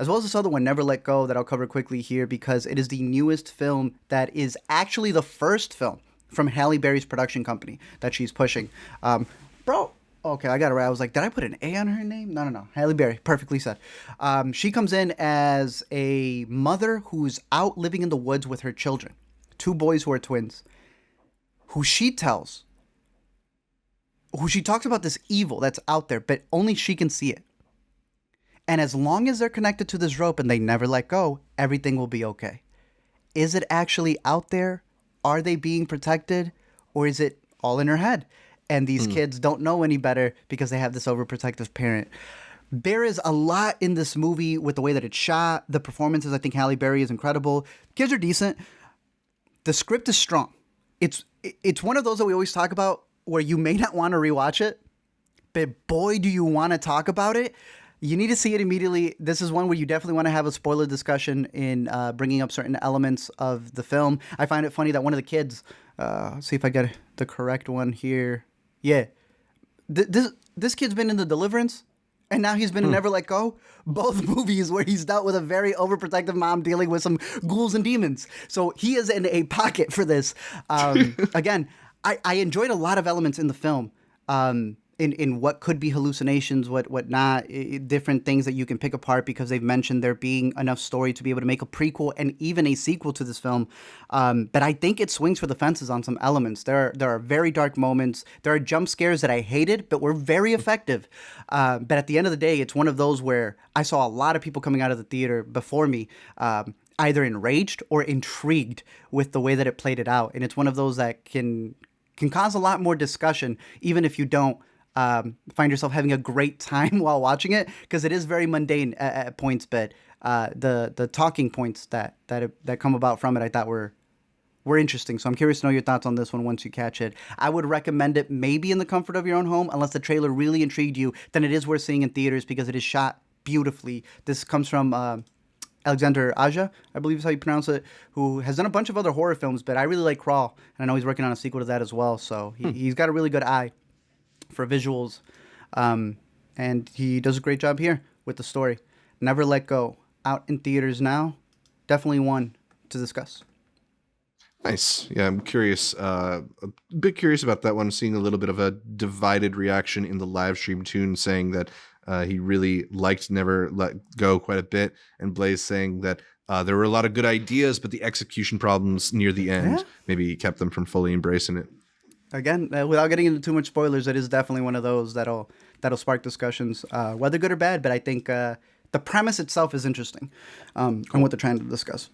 as well as this other one, Never Let Go, that I'll cover quickly here because it is the newest film that is actually the first film from Halle Berry's production company that she's pushing. Bro, okay, I got it right. I was like, did I put an A on her name? No, no, no. Halle Berry, perfectly said. She comes in as a mother who's out living in the woods with her children, two boys who are twins, who she tells, who she talks about this evil that's out there, but only she can see it. And as long as they're connected to this rope and they never let go, everything will be okay. Is it actually out there? Are they being protected? Or is it all in her head? And these kids don't know any better because they have this overprotective parent. There is a lot in this movie with the way that it's shot. The performances, I think Halle Berry is incredible. Kids are decent. The script is strong. It's one of those that we always talk about where you may not want to rewatch it, but boy, do you want to talk about it. You need to see it immediately. This is one where you definitely want to have a spoiler discussion in bringing up certain elements of the film. I find it funny that one of the kids, see if I get the correct one here. Yeah. This kid's been in The Deliverance, and now he's been in Never Let Go. Both movies where he's dealt with a very overprotective mom dealing with some ghouls and demons. So he is in a pocket for this. Again, I enjoyed a lot of elements in the film. In what could be hallucinations, what not, different things that you can pick apart because they've mentioned there being enough story to be able to make a prequel and even a sequel to this film. But I think it swings for the fences on some elements. There are very dark moments. There are jump scares that I hated, but were very effective. But at the end of the day, it's one of those where I saw a lot of people coming out of the theater before me, either enraged or intrigued with the way that it played it out. And it's one of those that can cause a lot more discussion, even if you don't find yourself having a great time while watching it, because it is very mundane at points, but the talking points that come about from it I thought were interesting. So I'm curious to know your thoughts on this one once you catch it. I would recommend it maybe in the comfort of your own home, unless the trailer really intrigued you. Then it is worth seeing in theaters because it is shot beautifully. This comes from Alexander Aja, I believe is how you pronounce it, who has done a bunch of other horror films, but I really like Crawl, and I know he's working on a sequel to that as well. So he's got a really good eye for visuals, and he does a great job here with the story. Never Let Go, out in theaters now. Definitely one to discuss. Nice. Yeah, I'm curious, a bit curious about that one, seeing a little bit of a divided reaction in the live stream tune, saying that he really liked Never Let Go quite a bit, and Blaze saying that there were a lot of good ideas, but the execution problems near the end maybe kept them from fully embracing it. Again, without getting into too much spoilers, it is definitely one of those that'll spark discussions, whether good or bad. But I think the premise itself is interesting, and what they're trying to discuss.